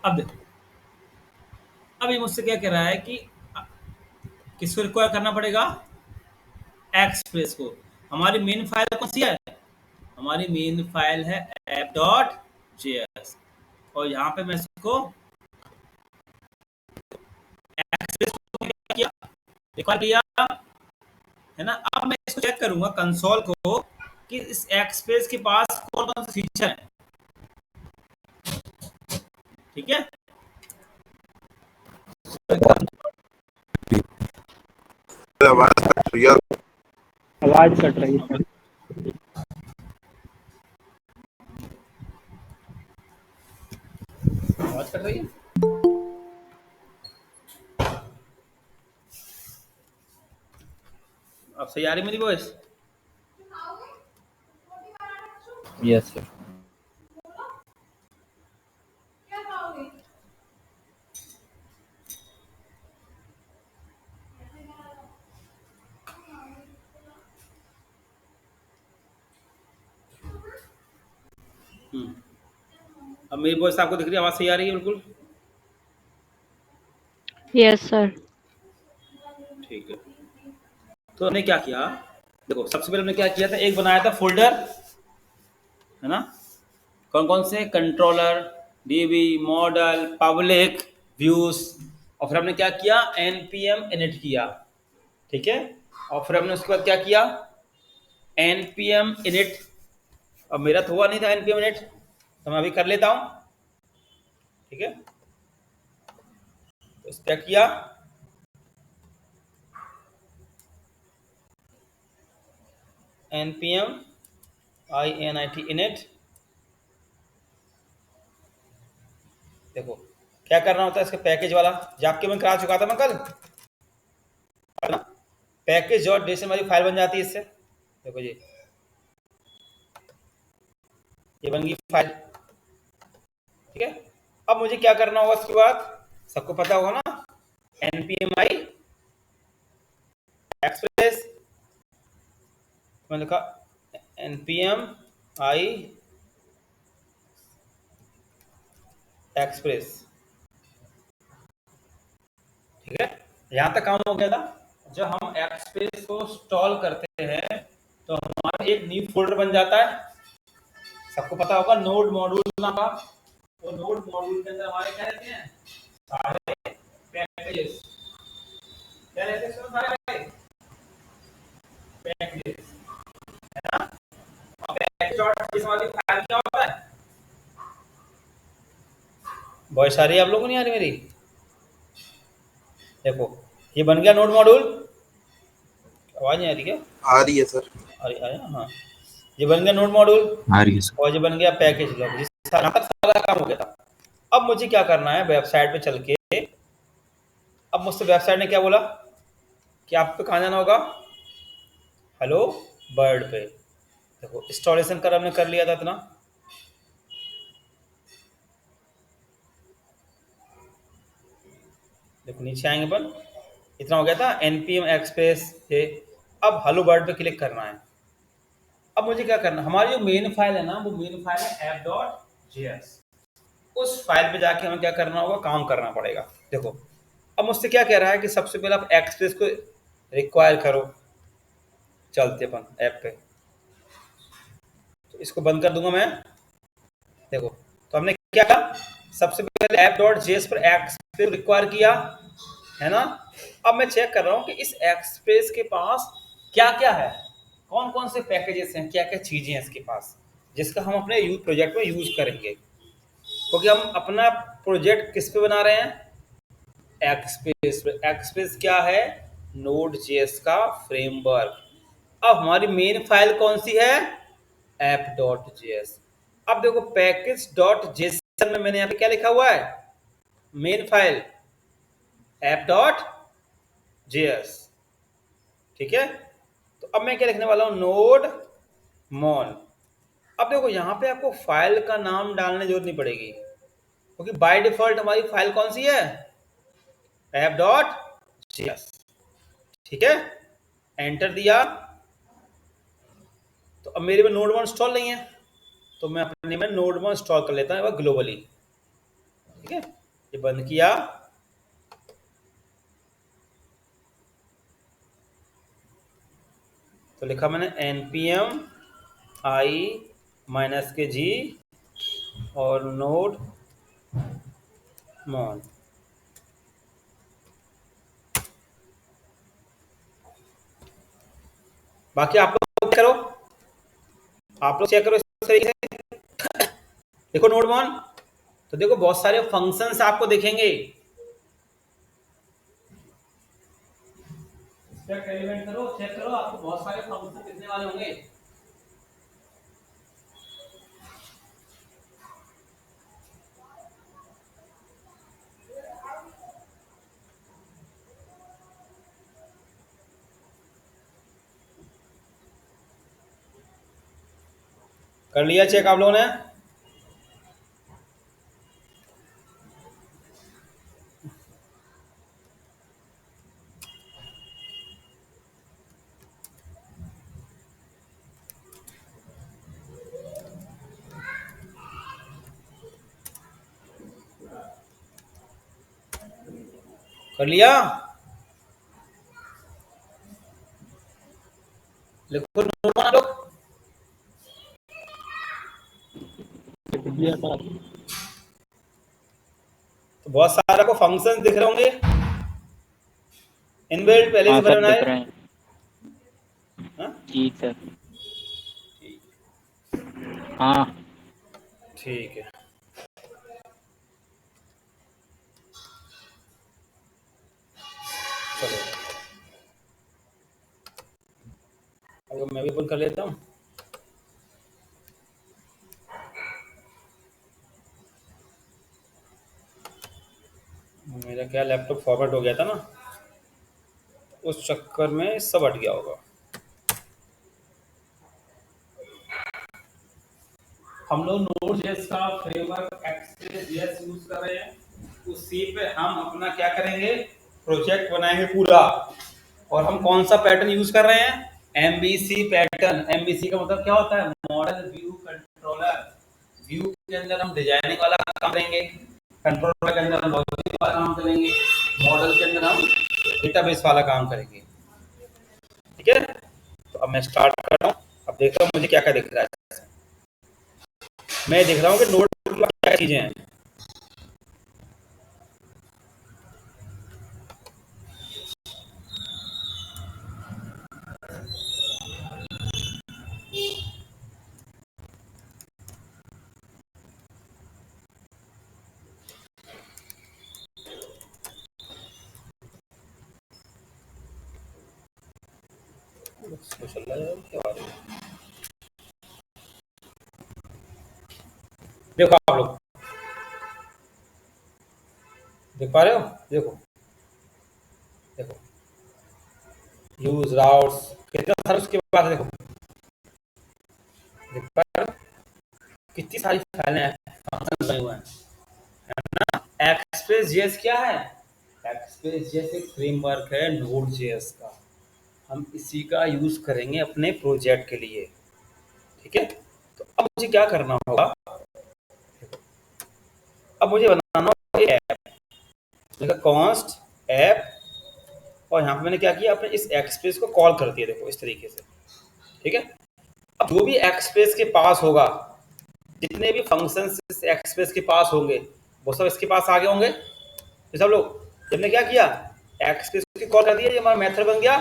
अब देखो, अब ये मुझसे क्या कह रहा है कि किसको रिक्वायर करना पड़ेगा? एक्सप्रेस को। हमारी मेन फाइल कौन सी है? हमारी मेन फाइल है ऐप डॉट जेएस, और यहाँ पे मैं इसको एक्सप्रेस को क्या किया, रिक्वायर किया, है ना। अब मैं इसको चेक करूंगा कंसोल को कि इस एक्सप्रेस के पास कौन कौन से फीचर है। ठीक है, आवाज कट रही है। आवाज कट रही है। आवाज कट रही है। अब सही आ रही मेरी वॉइस? Yes sir. अब मेरी वॉइस आपको दिख रही है? आवाज सही आ रही है बिल्कुल? Yes sir. ठीक है, तो हमने क्या किया, देखो सबसे पहले हमने क्या किया था, एक बनाया था फोल्डर, है ना। कौन कौन से? Controller, dB, model, public, views, और फिर हमने क्या किया, npm init किया। ठीक है, और फिर हमने उसके बाद क्या किया, npm init। अब मेरा तो हुआ नहीं था npm init, तो मैं अभी कर लेता हूं। ठीक है, तो क्या किया, npm init init। देखो क्या करना होता है इसके पैकेज वाला, जाके मैं करा चुका था मैं कल, है ना। पैकेज डॉट जेसन वाली फाइल बन जाती है इससे। देखो ये बन गई फाइल। ठीक है, अब मुझे क्या करना होगा इसके बाद, सबको पता होगा ना, npm i एक्सप्रेस, मैंने लिखा npm i एक्सप्रेस। ठीक है, यहां तक काम हो गया था। जब हम एक्सप्रेस को इंस्टॉल करते हैं तो हमारा एक न्यू फोल्डर बन जाता है, सबको पता होगा, नोड मॉड्यूल नाम का। और नोड मॉड्यूल के अंदर हमारे क्या रहते हैं, सारे पैकेजेस। क्या रहते हैं इसमें? सारे पैकेजेस, है ना। अब पैकेज डॉट जेसन वाली फाइल क्या होता है? बहुत सारी आप लोगों को नहीं आ रही मेरी? देखो ये बन गया नोड मॉड्यूल। आवाज नहीं आ रही क्या? आ रही है सर। अरे आया, हाँ। ये बन गया नोड मॉड्यूल, आ रही है सर। और ये बन गया पैकेज लॉग। यहाँ तक सारा काम हो गया था। अब मुझे क्या करना है, वेबसाइट पे चल के, अब मुझसे वेबसाइट ने क्या बोला कि आपको कहाँ जाना होगा, हेलो बर्ड पे। देखो इंस्टॉलेशन कर हमने कर लिया था इतना। देखो नीचे आएंगे अपन, इतना हो गया था, npm एक्सप्रेस से। अब हेलो बर्ड पे क्लिक करना है। अब मुझे क्या करना, हमारी जो मेन फाइल है ना, वो मेन फाइल है app.js। उस फाइल पे जाके हमें क्या करना होगा, काम करना पड़ेगा। देखो अब मुझसे क्या कह रहा है कि सबसे पहले आप एक्सप्रेस को रिक्वायर करो। चलते अपन ऐप पे, तो इसको बंद कर दूंगा मैं। देखो तो हमने क्या कहा, सबसे पहले app.js पर एक्सप्रेस रिक्वायर किया, है ना। अब मैं चेक कर रहा हूँ कि इस एक्सप्रेस के पास क्या क्या है, कौन कौन से पैकेजेस हैं, क्या क्या चीजें हैं इसके पास, जिसका हम अपने यूज प्रोजेक्ट में यूज करेंगे। क्योंकि हम अपना प्रोजेक्ट किस पे बना रहे हैं, एक्सप्रेस। एक्सप्रेस क्या है, नोड जेएस का फ्रेमवर्क। अब हमारी मेन फाइल कौन सी है, app.js। अब देखो पैकेज डॉट जेसन में मैंने यहाँ पे क्या लिखा हुआ है, मेन फाइल app.js। ठीक है, तो अब मैं क्या लिखने वाला हूँ, नोड मॉन। अब देखो यहाँ पे आपको फाइल का नाम डालने की जरूरत नहीं पड़ेगी, क्योंकि बाय डिफॉल्ट हमारी फाइल कौन सी है, app.js। ठीक है, एंटर दिया, तो अब मेरे में नोड वन इंस्टॉल नहीं है, तो मैं अपने में नोड वन इंस्टॉल कर लेता हूँ ग्लोबली। ठीक है, ये बंद किया, तो लिखा मैंने npm i माइनस के जी और नोड मॉन। बाकी आप लोग करो, आप लोग चेक करो इस तरीके से। देखो नोड मॉन, तो देखो बहुत सारे फंक्शंस आपको दिखेंगे। एक्सपेरिमेंट करो, चेक करो, आपको बहुत सारे फंक्शन दिखने वाले होंगे। कर लिया चेक आप लोगों ने? कर लिया? लिखो नोड मॉन लोग। दिया था। तो बहुत सारे को फंक्शंस दिख रहे होंगे, इनबिल्ट पहले हाँ से सर बना दिख है। रहे हैं। हाँ? जी सर। हाँ ठीक है, चलो अब मैं भी ओपन कर लेता हूँ। मेरा क्या लैपटॉप फॉर्मेट हो गया था ना, उस चक्कर में सब हट गया होगा। हम लोग नोड.js का फ्रेमवर्क एक्सप्रेस.js यूज कर रहे हैं, उसी पे हम अपना क्या करेंगे, प्रोजेक्ट बनाएंगे पूरा। और हम कौन सा पैटर्न यूज कर रहे हैं, एमबीसी पैटर्न। एमबीसी का मतलब क्या होता है, मॉडल व्यू कंट्रोलर। व्यू के अंदर हम डिजाइनिंग वाला काम करेंगे, कंट्रोलर के अंदर हम लॉजिक वाला काम करेंगे, मॉडल के अंदर हम डेटाबेस वाला काम करेंगे। ठीक है, तो अब मैं स्टार्ट कर रहा हूँ। अब देख रहा हूँ मुझे क्या क्या दिख रहा है। मैं देख रहा हूँ कि नोड क्या चीजें हैं। चल रहा है क्या बात है? देखो आप लोग देख पा रहे हो, देखो देखो यूज राउट्स कितना सारा उसके पास, देखो देख पा रहे हो कितनी सारी फाइलें हैं, फंक्शन बने हुए हैं। एक्सप्रेस जेएस क्या है, एक्सप्रेस जेएस एक फ्रेमवर्क है नोड जेएस का। हम इसी का यूज करेंगे अपने प्रोजेक्ट के लिए। ठीक है, तो अब मुझे क्या करना होगा, अब मुझे बनाना होगा ऐप, कॉन्स्ट ऐप, और यहाँ पे मैंने क्या किया, अपने इस एक्सप्रेस को कॉल कर दिया, देखो इस तरीके से। ठीक है, अब जो भी एक्सप्रेस के पास होगा, जितने भी फंक्शंस इस एक्सप्रेस के पास होंगे, वो सब इसके पास आगे होंगे। तो सब लोग, हमने क्या किया, एक्सप्रेस की कॉल कर दिया, ये हमारा मेथड बन गया,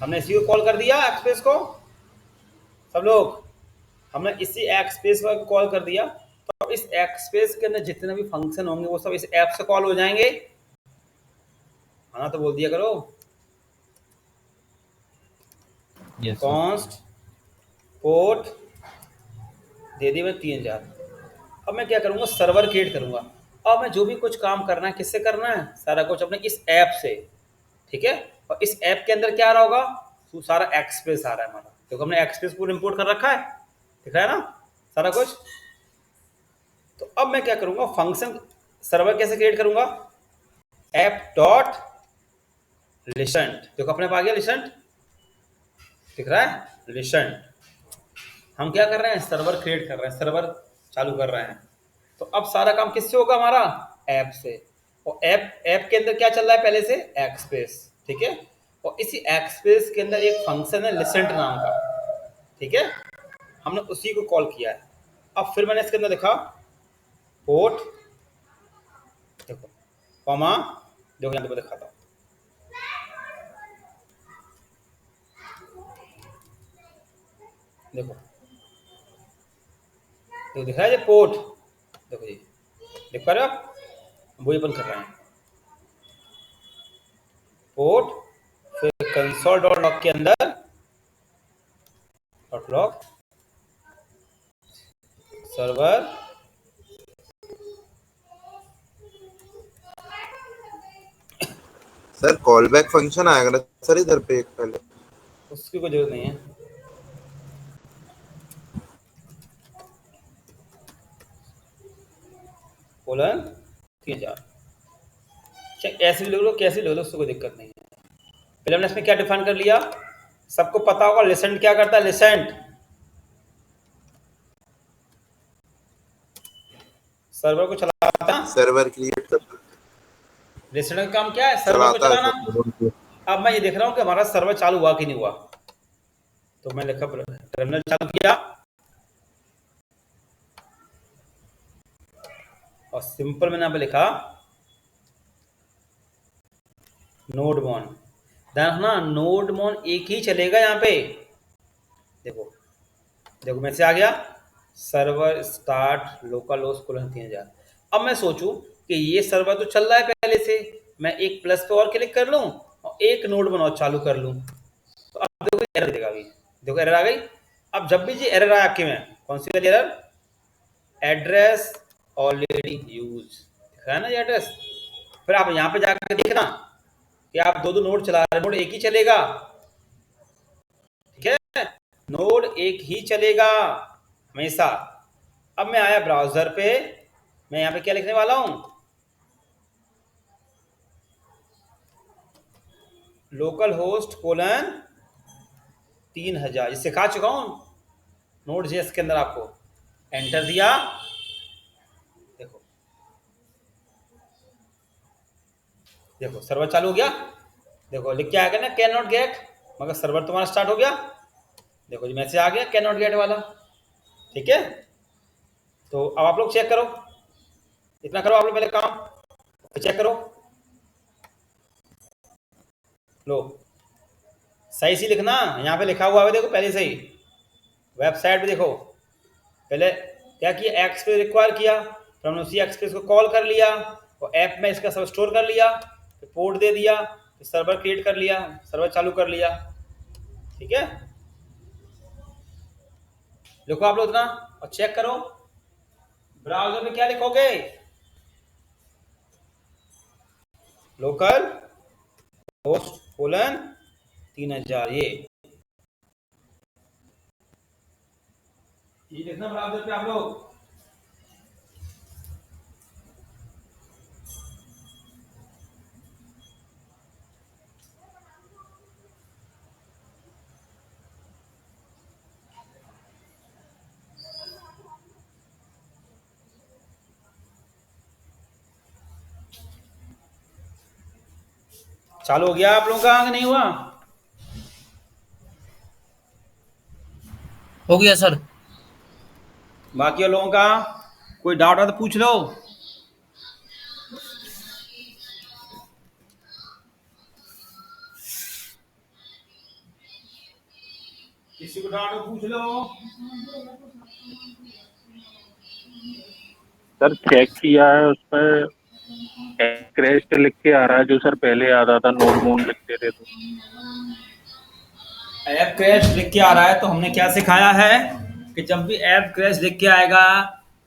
हमने इसी को कॉल कर दिया एक्सप्रेस को। सब लोग, हमने इसी एक्सप्रेस को कॉल कर दिया, तो इस एक्सप्रेस के अंदर जितने भी फंक्शन होंगे वो सब इस ऐप से कॉल हो जाएंगे। हाँ तो बोल दिया करो, यस सर। कॉन्स्ट पोर्ट दे दी मैं 3000। अब मैं क्या करूंगा, सर्वर क्रिएट करूंगा। अब मैं जो भी कुछ काम करना है, किससे करना है, सारा कुछ अपने इस ऐप से। ठीक है, और इस ऐप के अंदर क्या आ रहा होगा, तो सारा एक्सप्रेस आ रहा है हमारा, क्योंकि हमने एक्सप्रेस पूरा इंपोर्ट कर रखा है, दिख रहा है ना सारा कुछ। तो अब मैं क्या करूंगा, फंक्शन सर्वर कैसे क्रिएट करूंगा, ऐप डॉट लिसेंट, देखो अपने पास आ गया लिसेंट, दिख रहा है लिसेंट। हम क्या कर रहे हैं, सर्वर क्रिएट कर रहे हैं, सर्वर चालू कर रहे हैं। तो अब सारा काम किससे होगा हमारा, ऐप से, और ऐप के अंदर क्या चल रहा है पहले से, एक्सप्रेस, ठीक है। और इसी एक्सप्रेस के अंदर एक फंक्शन है लिसेंट नाम का, ठीक है, हमने उसी को कॉल किया है। अब फिर मैंने इसके अंदर लिखा पोर्ट, देखो कॉमा, देखो यहाँ पे दिखाता हूँ, देखो तो दिख रहा है ये पोर्ट, देखो ये देख पा रहे हो आप, वही अपन कर रहे हैं पोर्ट, फिर कंसोल डॉट लॉग के अंदर dot log server, sir call back function आएगा ना सर इधर पे एक पहले? उसकी कोई जरूरत नहीं है, कोलन 3000, ऐसे भी लिख लो कैसे लिख लो, उससे कोई दिक्कत नहीं है। पहले हमने इसमें क्या डिफाइन कर लिया, सबको पता होगा लिसेंट क्या करता है, लिसेंट सर्वर को चलाता है, सर्वर क्रिएट करता लिसेंट का काम क्या है, सर्वर को चलाता है चलाना। सर। अब मैं ये देख रहा हूँ कि हमारा सर्वर चालू हुआ कि नहीं हुआ, तो मैं लिखा टर्मिनल चालू किया और सिंपल मैंने यहाँ पे लिखा नोडमॉन, देखना नोडमॉन एक ही चलेगा यहाँ पे, देखो देखो मैसेज आ गया, server start local host colon 3000। अब मैं सोचूं कि ये सर्वर तो चल रहा है पहले से, मैं एक प्लस पे और क्लिक कर लूं और एक नोड बनाओ चालू कर लूं, तो अब देखो एरर देगा, अभी देखो एरर आ गई। अब जब भी ये एरर आया आपके में, कौन सी वाली एरर, एड्रेस ऑलरेडी यूज, दिख रहा है ना ये एड्रेस, फिर आप यहाँ पे जाकर देखना कि आप दो दो नोड चला रहे, नोड एक ही चलेगा, ठीक है, नोड एक ही चलेगा हमेशा। अब मैं आया ब्राउजर पे, मैं यहाँ पे क्या लिखने वाला हूं, लोकल होस्ट कोलन 3000, ये सिखा चुका हूं नोड जेएस के अंदर आपको, एंटर दिया, देखो देखो सर्वर चालू हो गया, देखो लिख के आ गया ना कैन नॉट गेट, मगर सर्वर तुम्हारा स्टार्ट हो गया, देखो जी मैसेज आ गया कैन नॉट गेट वाला, ठीक है। तो अब आप लोग चेक करो, इतना करो आप लोग पहले काम, फिर चेक करो, लो सही सी लिखना, यहाँ पे लिखा हुआ है देखो पहले से ही, वेबसाइट पे देखो, पहले क्या किया, एक्सप्रेस रिक्वायर किया, फिर हमने उसी एक्सप्रेस को कॉल कर लिया और ऐप में इसका सब स्टोर कर लिया, फिर पोर्ट दे दिया, फिर सर्वर क्रिएट कर लिया, सर्वर चालू कर लिया, ठीक है। लिखो आप लोग इतना और चेक करो, ब्राउजर में क्या लिखोगे, लोकल होस्ट कोलन 3000, ये लिखना ब्राउजर पे आप लोग। चालू हो गया आप लोगों का, आगे नहीं हुआ, हो गया सर। बाकी लोगों का कोई डाउट है तो पूछ लो, किसी को डाउट हो पूछ लो। सर चेक किया है, उस पर क्रैश लिख के आ रहा है, जो सर पहले आता था नोड मोड लिखते थे तो। ऐप क्रैश लिख के आ रहा है तो हमने क्या सिखाया है कि जब भी ऐप क्रैश लिख के आएगा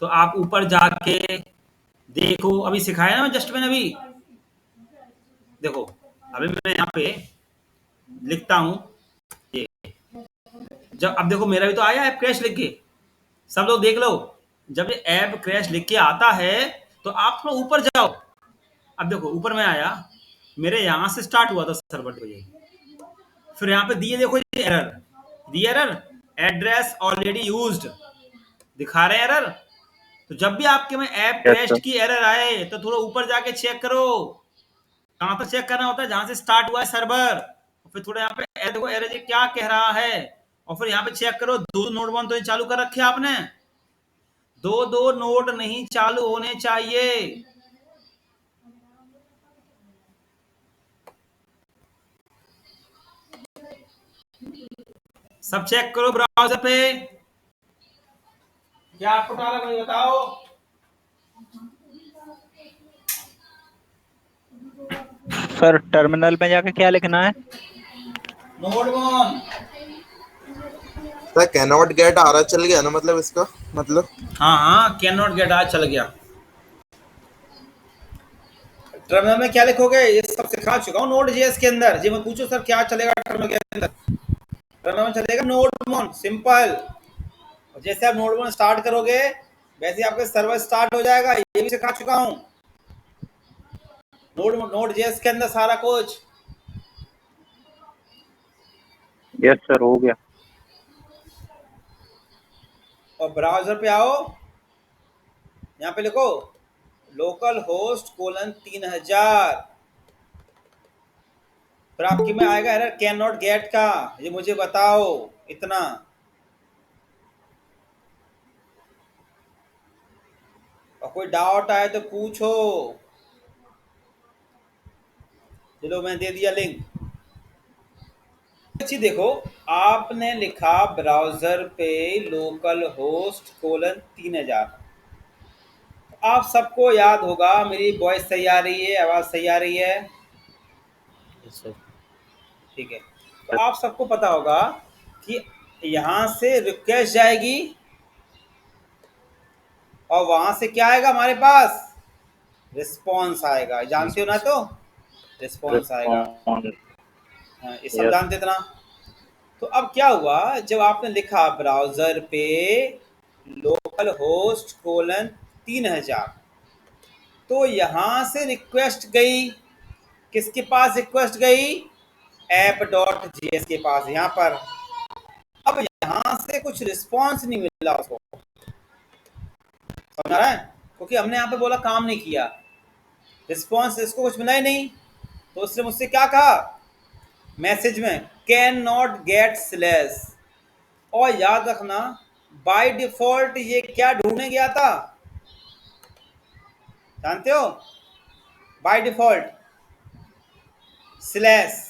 तो आप ऊपर जाके देखो, अभी सिखाया ना जस्ट मैंने अभी, देखो अभी मैं यहाँ पे लिखता हूँ ये, जब अब देखो मेरा भी तो आया ऐप क्रैश लिख के, सब लोग देख लो, जब ये ऐप क्रैश लिख के आता है तो आप थोड़ा ऊपर जाओ, अब देखो ऊपर में आया, मेरे यहाँ से स्टार्ट हुआ था सर्वर पे, ये फिर यहाँ पे दिए देखो ये एरर, दिए एरर एड्रेस ऑलरेडी यूज्ड, दिखा रहे हैं एरर, तो जब भी आपके में ऐप Yes, क्रैश्ड sir. की एरर आए तो थोड़ा ऊपर जाके चेक करो। कहां तक चेक करना होता है? जहां से स्टार्ट हुआ है सर्वर, फिर थोड़ा यहाँ पे देखो एरर ये क्या कह रहा है, और फिर यहाँ पे चेक करो दो नोड वन तो ये चालू कर रखे आपने, दो नोड नहीं चालू होने चाहिए। सब चेक करो ब्राउजर पे। क्या आपको डाला मुझे बताओ। सर टर्मिनल में जाके क्या लिखना है? Node one. Sir can not get आ रहा चल गया ना, मतलब इसका मतलब हाँ कैन नॉट गेट आज चल गया। टर्मिनल में क्या लिखोगे ये सब सिखा चुका हूँ नोड जेएस के अंदर। जी मैं पूछो सर क्या चलेगा टर्मिनल के अंदर? टर्मिनल में चलेगा नोड वन, सिंपल। जैसे आप नोड वन स्टार्ट करोगे वैसे आपका सर्वर स्टार्ट हो जाएगा, ये भी सिखा चुका हूँ नोड जेएस के अंदर सारा कुछ। Yes, sir. हो गया. और ब्राउजर पे आओ, यहाँ पे लिखो लोकल होस्ट कोलन 3000, फिर आपकी में आएगा एरर कैन नॉट गेट का, ये मुझे बताओ इतना। और कोई डाउट आए तो पूछो। चलो मैं दे दिया लिंक। अच्छी देखो, आपने लिखा ब्राउजर पे लोकल होस्ट कोलन 3000, आप सबको याद होगा मेरी वॉइस सही आ रही है, आवाज सही आ रही है? ठीक है, तो आप सबको पता होगा कि यहां से रिक्वेस्ट जाएगी और वहां से क्या आएगा हमारे पास? रिस्पॉन्स आएगा, जानते हो ना? तो रिस्पॉन्स आएगा। Response. हाँ, ये सब Yes. जानते थे ना? तो अब क्या हुआ जब आपने लिखा ब्राउजर पे लोकल होस्ट कोलन 3000, तो यहां से रिक्वेस्ट गई, किसके पास रिक्वेस्ट गई? app.js के पास, यहाँ पर। अब यहां से कुछ रिस्पॉन्स नहीं मिला उसको, समझ रहा है? क्योंकि हमने यहाँ पे बोला काम नहीं किया, रिस्पॉन्स इसको कुछ मिला ही नहीं, तो उसने मुझसे क्या कहा मैसेज में? Can not gate slash. और याद रखना बाय डिफॉल्ट ये क्या ढूंढने गया था, जानते हो? By default slash.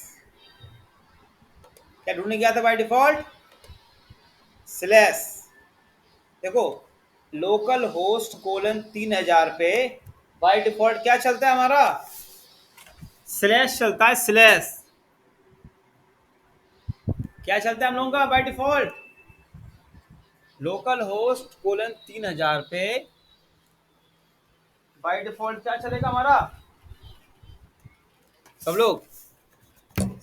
क्या ढूंढने गया था बाय डिफॉल्ट? स्लैश। देखो लोकल होस्ट कोलन 3000 पे बाय डिफॉल्ट क्या चलता है हमारा? स्लैश चलता है, स्लैश। क्या चलता है हम लोगों का by default? Local host colon 3000 पे बाय डिफॉल्ट क्या चलेगा हमारा सब लोग?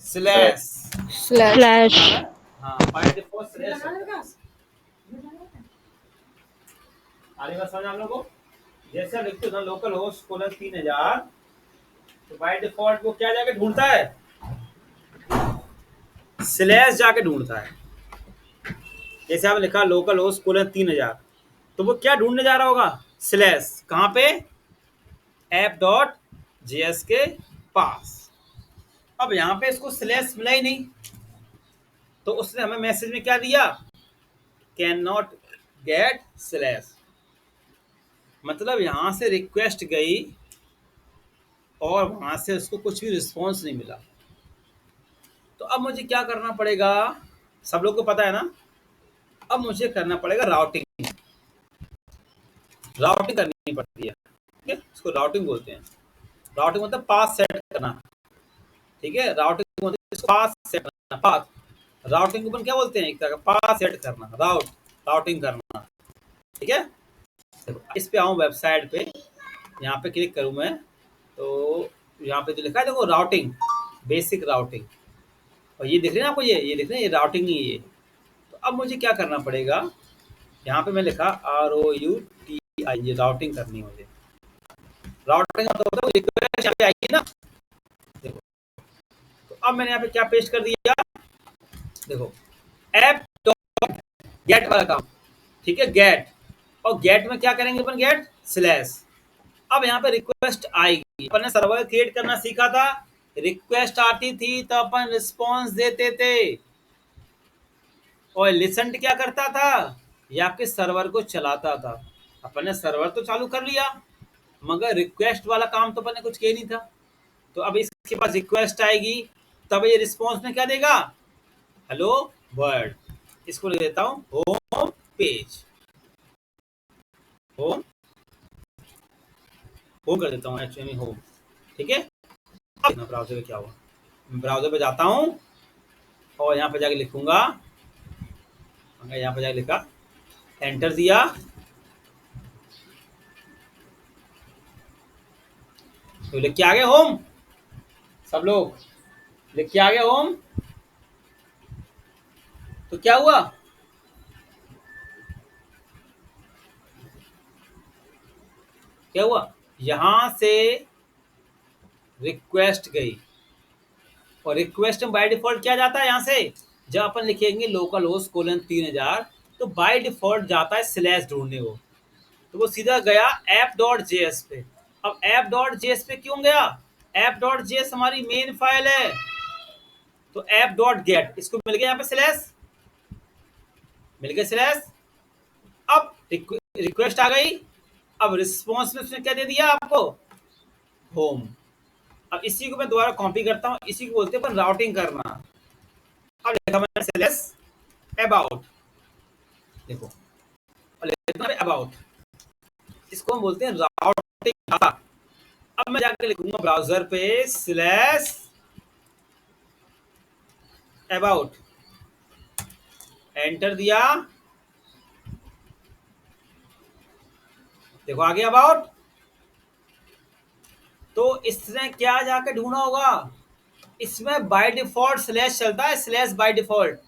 स्लैश। स्लैश। हाँ बाय डिफॉल्ट स्लैश। आगे बात समझ आप लोगों को? जैसे लिखते हो ना लोकल होस्ट कोलन 3000, तो बाय डिफॉल्ट वो क्या जाके ढूंढता है? स्लैश जाके ढूंढता है। जैसे आपने लिखा लोकल होस्ट कोलन 3000, तो वो क्या ढूंढने जा रहा होगा? स्लैश। कहाँ पे? app.js के पास। अब यहाँ पे इसको स्लैश मिला ही नहीं, तो उसने हमें मैसेज में क्या दिया? Can not gate slash. मतलब यहां से रिक्वेस्ट गई और वहां से उसको कुछ भी रिस्पॉन्स नहीं मिला। तो अब मुझे क्या करना पड़ेगा? सब लोग को पता है ना? अब मुझे करना पड़ेगा राउटिंग। राउटिंग करनी पड़ती है, ठीक है? इसको राउटिंग बोलते हैं। राउटिंग मतलब पाथ सेट करना, ठीक है? राउटिंग मतलब इसको पाथ सेट करना, पाथ। राउटिंग को अपन क्या बोलते हैं? एक तरह का पाथ सेट करना, राउटिंग करना, ठीक है? इस पे आऊँ वेबसाइट पे, यहाँ पे क्लिक करूँ मैं, तो यहाँ पे जो लिखा है देखो राउटिंग, बेसिक राउटिंग, और ये दिख रहे हैं आपको? ये दिख रहे हैं, ये राउटिंग ही है ये। तो अब मुझे क्या करना पड़ेगा? यहाँ पे मैं लिखा ROUTI, ये राउटिंग करनी है मुझे। राउटिंग मतलब होता है रिक्वेस्ट यहाँ पे आएगी ना, देखो। तो अब मैंने यहाँ पे क्या पेस्ट कर दिया, देखो app.get वाला काम, ठीक है? गेट, और गेट में क्या करेंगे अपन, गेट स्लैश। अब यहाँ पे रिक्वेस्ट आएगी, अपन ने सर्वर क्रिएट करना सीखा था, रिक्वेस्ट आती थी तो अपन रिस्पॉन्स देते थे, और लिसेंट क्या करता था, ये आपके सर्वर को चलाता था। अपन ने सर्वर तो चालू कर लिया, मगर रिक्वेस्ट वाला काम तो अपन ने कुछ किया नहीं था। तो अब इसके पास रिक्वेस्ट आएगी, तब ये रिस्पॉन्स में क्या देगा, हेलो वर्ल्ड। इसको लिख देता हूँ होम पेज, होम होम कर देता हूँ, एक्चुअली होम, ठीक है। अब ब्राउजर में क्या हुआ, ब्राउजर पे जाता हूँ और यहाँ पे जाके लिखूंगा, यहाँ पे जाके लिखा, एंटर दिया, तो लिख के आ गए होम, सब लोग लिख के आ गए होम। तो क्या हुआ, क्या हुआ, यहां से रिक्वेस्ट गई, और रिक्वेस्ट में बाय डिफॉल्ट क्या जाता है, यहाँ से जब अपन लिखेंगे लोकल होस्ट कोलन 3000, तो बाय डिफॉल्ट जाता है स्लैश ढूंढने को, तो वो सीधा गया app.js पे। अब app.js पे क्यों गया, app.js हमारी मेन फाइल है, तो app.get इसको मिल गया यहाँ पे स्लैश, मिल गया स्लैश। अब रिक्वेस्ट आ गई, अब रिस्पॉन्स में उसने क्या दे दिया आपको, होम। अब इसी को मैं दोबारा कॉपी करता हूँ, इसी को बोलते हैं अपन राउटिंग करना। अब लिखा मैंने स्लैश अबाउट, देखो अबाउट, इसको हम बोलते हैं राउटिंग। अब मैं जाकर लिखूंगा ब्राउजर पे स्लैश अबाउट, एंटर दिया, देखो आ गया अबाउट। तो इसने क्या जाकर ढूंढा होगा, इसमें बाय डिफॉल्ट स्लैश चलता है, स्लैश बाय डिफॉल्ट,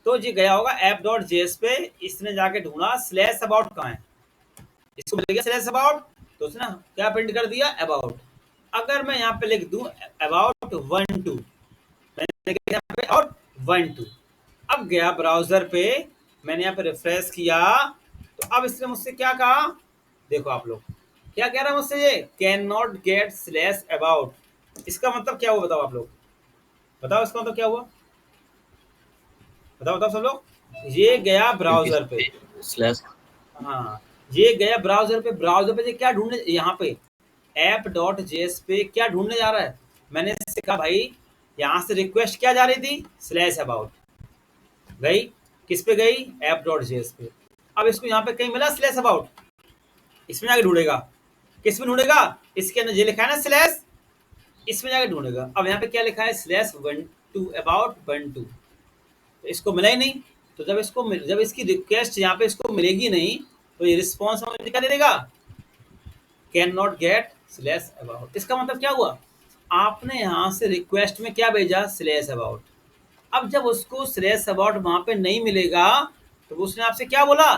तो ये गया होगा app.js पे, इसने जाके ढूंढा स्लैश अबाउट कहाँ है, इसको मिल गया स्लैश अबाउट, तो उसने क्या प्रिंट कर दिया अबाउट। अगर मैं यहाँ पे लिख दूं अबाउट 1 2, मैंने यहाँ पे अबाउट 1 2, अब गया ब्राउजर पे, मैंने यहाँ पे रिफ्रेश किया, तो अब इसने मुझसे क्या कहा, देखो आप लोग क्या कह रहा है मुझसे, ये can not gate slash about, इसका मतलब क्या हुआ बताओ आप लोग, बताओ इसका मतलब क्या हुआ, बताओ बताओ सब लोग। ये गया ब्राउजर पे स्लैश, हाँ, ये गया ब्राउजर पे, ब्राउजर पे ये क्या ढूंढने, यहाँ पे app.js पे क्या ढूंढने जा रहा है, मैंने इससे कहा भाई यहाँ से रिक्वेस्ट क्या जा रही थी, स्लैश अबाउट गई, किस पे गई, app.js पे। अब इसको यहाँ पे कहीं मिला स्लैश अबाउट, इसमें जाके ढूंढेगा, किस में ढूंढेगा, इसके अंदर ये लिखा है ना स्लैश, इसमें जाके ढूंढेगा। अब यहाँ पे क्या लिखा है, स्लैश 1 2 अबाउट 1 2, तो इसको मिला ही नहीं, तो जब इसकी रिक्वेस्ट यहाँ पे इसको मिलेगी नहीं, तो ये रिस्पॉन्स हमें क्या दे देगा, can not gate slash about. इसका मतलब क्या हुआ, आपने यहाँ से रिक्वेस्ट में क्या भेजा, स्लैश अबाउट। अब जब उसको स्लैश अबाउट वहां पे नहीं मिलेगा, तो उसने आपसे क्या बोला,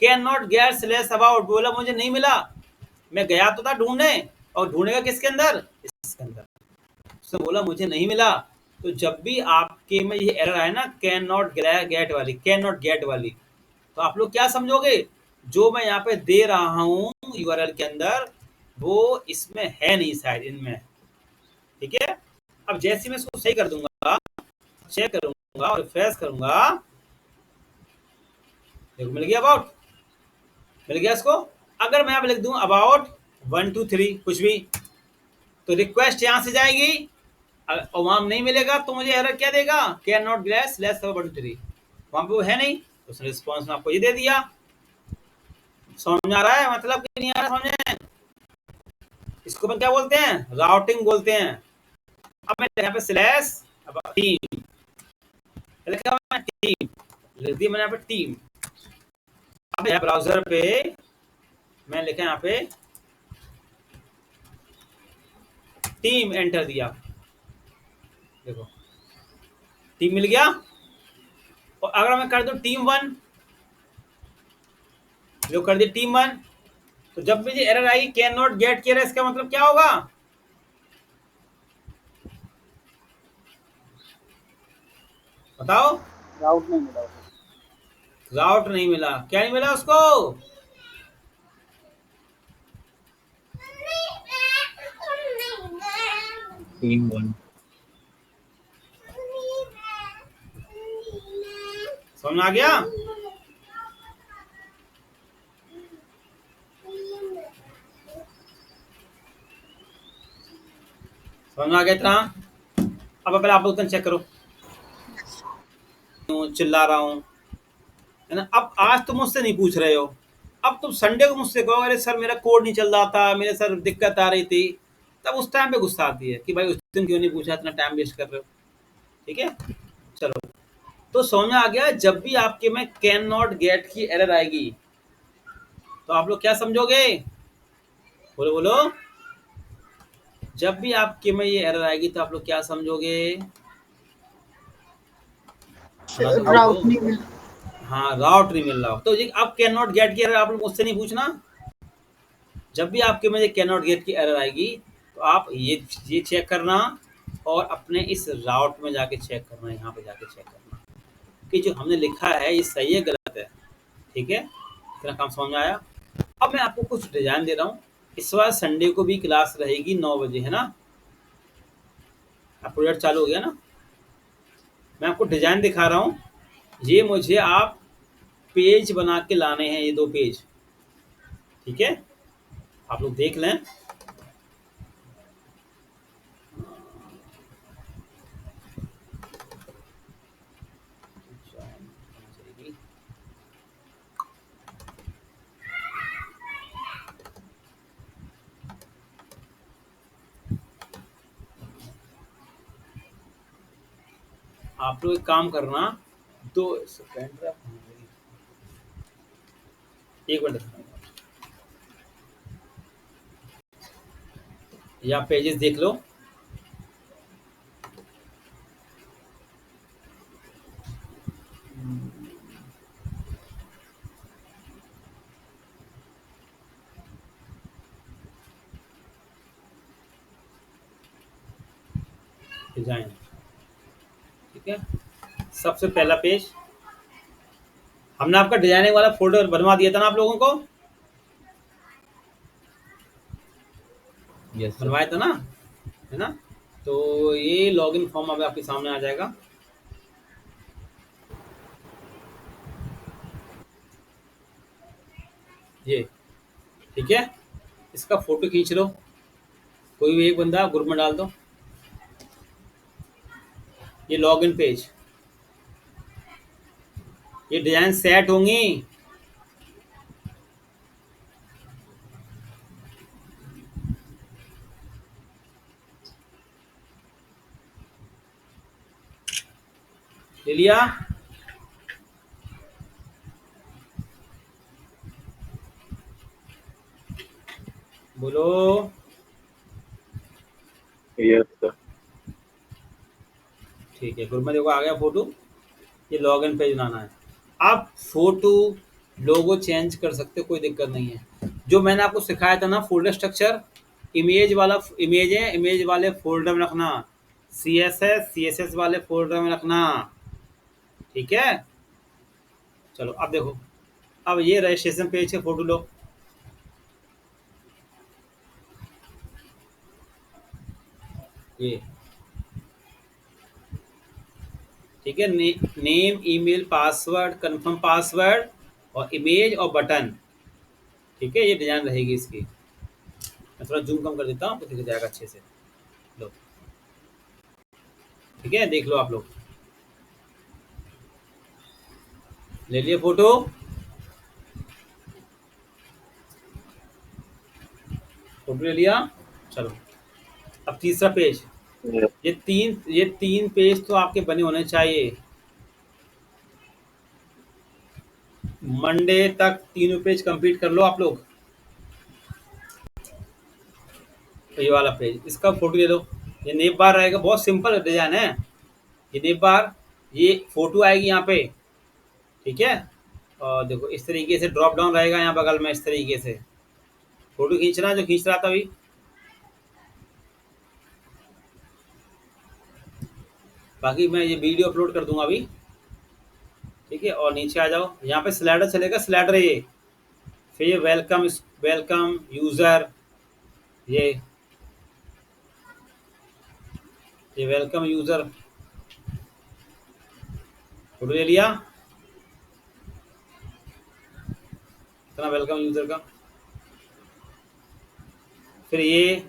can not gate slash about, बोला मुझे नहीं मिला, मैं गया तो था ढूंढने, और ढूंढेगा किसके अंदर, इसके अंदर, उसने बोला मुझे नहीं मिला। तो जब भी आपके में ये एरर आए ना, कैन नॉट गेट वाली, कैन नॉट गेट वाली, तो आप लोग क्या समझोगे, जो मैं यहाँ पे दे रहा हूँ यूआरएल के अंदर, वो इसमें है नहीं शायद, इनमें, ठीक है। अब जैसे मैं इसको सही कर दूंगा, चेक करूंगा और रिफ्रेश करूंगा, देखो मिल गया अबाउट, मिल गया इसको। अगर मैं अब लिख दूं अबाउट 1 2 3 कुछ भी, तो रिक्वेस्ट यहां से जाएगी, और वहां नहीं मिलेगा तो मुझे एरर क्या देगा, कैन नॉट गेट स्लैश 1 2 3, वहां पे वो है नहीं, तो उसने रिस्पॉन्स में आपको ये दे दिया। समझ आ रहा है मतलब कि नहीं आ रहा, समझे, इसको अपन क्या बोलते हैं, राउटिंग बोलते हैं। अब मैं यहाँ पे स्लैश टीम लिखा, टीम लिख दी मैंने यहाँ पे टीम। अब यहाँ ब्राउजर पे मैं लिखा यहाँ पे टीम, एंटर दिया, देखो टीम मिल गया। और अगर मैं कर दूं टीम 1, जो कर दी टीम 1, तो जब भी error I can not gate किया, इसका मतलब क्या होगा, बताओ, राउट नहीं मिला उसे। राउट नहीं मिला, क्या नहीं मिला उसको, टीम 1। समझ में आ गया? समझ में आ गया इतना? अब पहले आप लोग चेक करो, चिल्ला रहा हूँ, है ना? अब आज तुम मुझसे नहीं पूछ रहे हो, अब तुम संडे को मुझसे कहो अरे सर मेरा कोड नहीं चल रहा था, मेरे सर दिक्कत आ रही थी, तब उस टाइम पे गुस्सा आती है कि भाई उस दिन क्यों नहीं पूछा, इतना टाइम वेस्ट कर रहे हो। ठीक है, चलो तो समझ में आ गया। जब भी आपके में कैन नॉट गेट की एरर आएगी तो आप लोग क्या समझोगे? बोलो बोलो। जब भी आपके में ये एरर आएगी तो आप लोग क्या समझोगे? हाँ, जल्दी राउट बोलो। नहीं मिल हाँ, राउट नहीं मिल रहा हो तो ये अब कैन नॉट गेट की एरर आप लोग मुझसे नहीं पूछना। जब भी आपके में कैन नॉट गेट की एरर आएगी तो आप ये चेक करना और अपने इस राउट में जाके चेक करना, यहाँ पे जाके चेक करना कि जो हमने लिखा है ये सही है गलत है। ठीक है, इतना काम समझ में आया? अब मैं आपको कुछ डिजाइन दे रहा हूँ। इस बार संडे को भी क्लास रहेगी 9 बजे, है ना? अब प्रोजेक्ट चालू हो गया ना? मैं आपको डिजाइन दिखा रहा हूँ, ये मुझे आप पेज बना के लाने हैं, ये 2 पेज। ठीक है, आप लोग देख लें। आप लोग एक काम करना, 2 सेकंड, 1 मिनट, ये आप पेजेस देख लो। डिजाइन, ठीक है, सबसे पहला पेज हमने आपका डिजाइनिंग वाला फोल्डर बनवा दिया था ना आप लोगों को? Yes sir. बनवाया था ना, है ना? तो ये लॉगिन फॉर्म अब आपके सामने आ जाएगा। ये ठीक है, इसका फोटो खींच लो, कोई भी एक बंदा ग्रुप में डाल दो। ये लॉगिन पेज, ये डिजाइन सेट होंगी। ले लिया? बोलो। Yes sir. ठीक है, ग्रुप में देखो आ गया फोटो। ये लॉगिन पेज बनाना है। आप फोटो लोगो चेंज कर सकते हो, कोई दिक्कत नहीं है। जो मैंने आपको सिखाया था ना फोल्डर स्ट्रक्चर, इमेज वाला इमेज है, इमेज वाले फोल्डर में रखना, सीएसएस वाले फोल्डर में रखना। ठीक है, चलो अब देखो, अब ये रजिस्ट्रेशन पेज के फोटो लो। ये ठीक है, name, email, password, confirm password और इमेज और बटन। ठीक है, ये डिजाइन रहेगी इसकी। मैं थोड़ा जूम कम कर देता हूँ तो दिख जाएगा अच्छे से। लो, ठीक है, देख लो आप लोग। ले लिए फोटो? फोटो ले लिया? चलो अब तीसरा पेज। यस ये तीन पेज तो आपके बने होने चाहिए। मंडे तक तीनों पेज कंप्लीट कर लो आप लोग। तो ये वाला पेज, इसका फोटो ले लो। ये नेप बार रहेगा, बहुत सिंपल डिजाइन है। ये नेप बार, ये फोटो आएगी यहाँ पे। ठीक है, और देखो इस तरीके से ड्रॉप डाउन रहेगा यहाँ बगल में, इस तरीके से फोटो खींचना जो खींच रहा था अभी। बाकी मैं ये वीडियो अपलोड कर दूंगा अभी। ठीक है, और नीचे आ जाओ, यहाँ पे स्लाइडर चलेगा, स्लाइडर है ये। फिर ये वेलकम यूजर, ये ये वेलकम यूजर फोटो ले लिया, इतना वेलकम यूजर का। फिर ये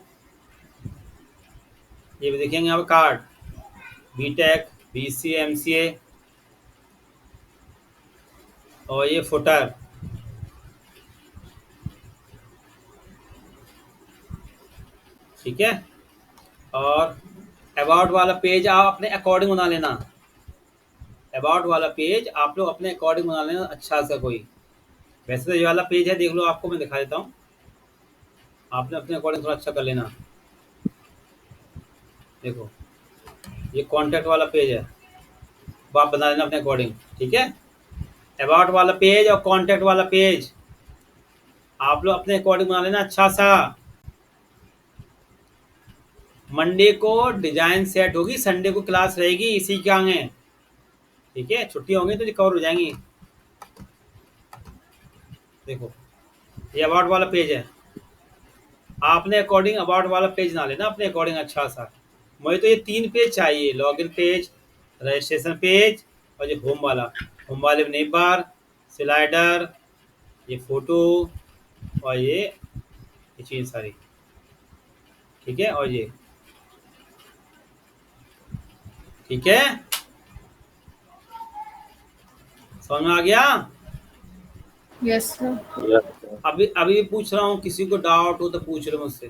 भी देखेंगे यहाँ पे कार्ड, बीटेक, बीसीए, एमसीए, और ये फुटर, ठीक है। और अबाउट वाला पेज आप अपने अकॉर्डिंग बना लेना, अबाउट वाला पेज आप लोग अपने अकॉर्डिंग बना लेना अच्छा सा कोई। वैसे तो ये वाला पेज है, देख लो, आपको मैं दिखा देता हूँ, आपने अपने अकॉर्डिंग थोड़ा अच्छा कर लेना। देखो ये कॉन्टैक्ट वाला पेज है, वो आप बना लेना अपने अकॉर्डिंग, ठीक है। अबाउट वाला पेज और कॉन्टैक्ट वाला पेज आप लोग अपने अकॉर्डिंग बना लेना अच्छा सा। मंडे को डिजाइन सेट होगी, संडे को क्लास रहेगी, इसी के आगे, ठीक है। छुट्टी होंगी तो ये कवर हो जाएंगी। देखो ये अबाउट वाला पेज है, आपने अकॉर्डिंग अबाउट वाला पेज ना लेना अपने अकॉर्डिंग अच्छा सा। मुझे तो ये 3 पेज चाहिए, लॉगिन पेज, रजिस्ट्रेशन पेज, और ये होम वाला। होम वाले में नेम बार, स्लाइडर, ये फोटो, और ये चीज़ सारी, ठीक है। और ये ठीक है, समझ में आ गया। Yes sir. Yes, sir. अभी अभी पूछ रहा हूँ, किसी को डाउट हो तो पूछ लो मुझसे।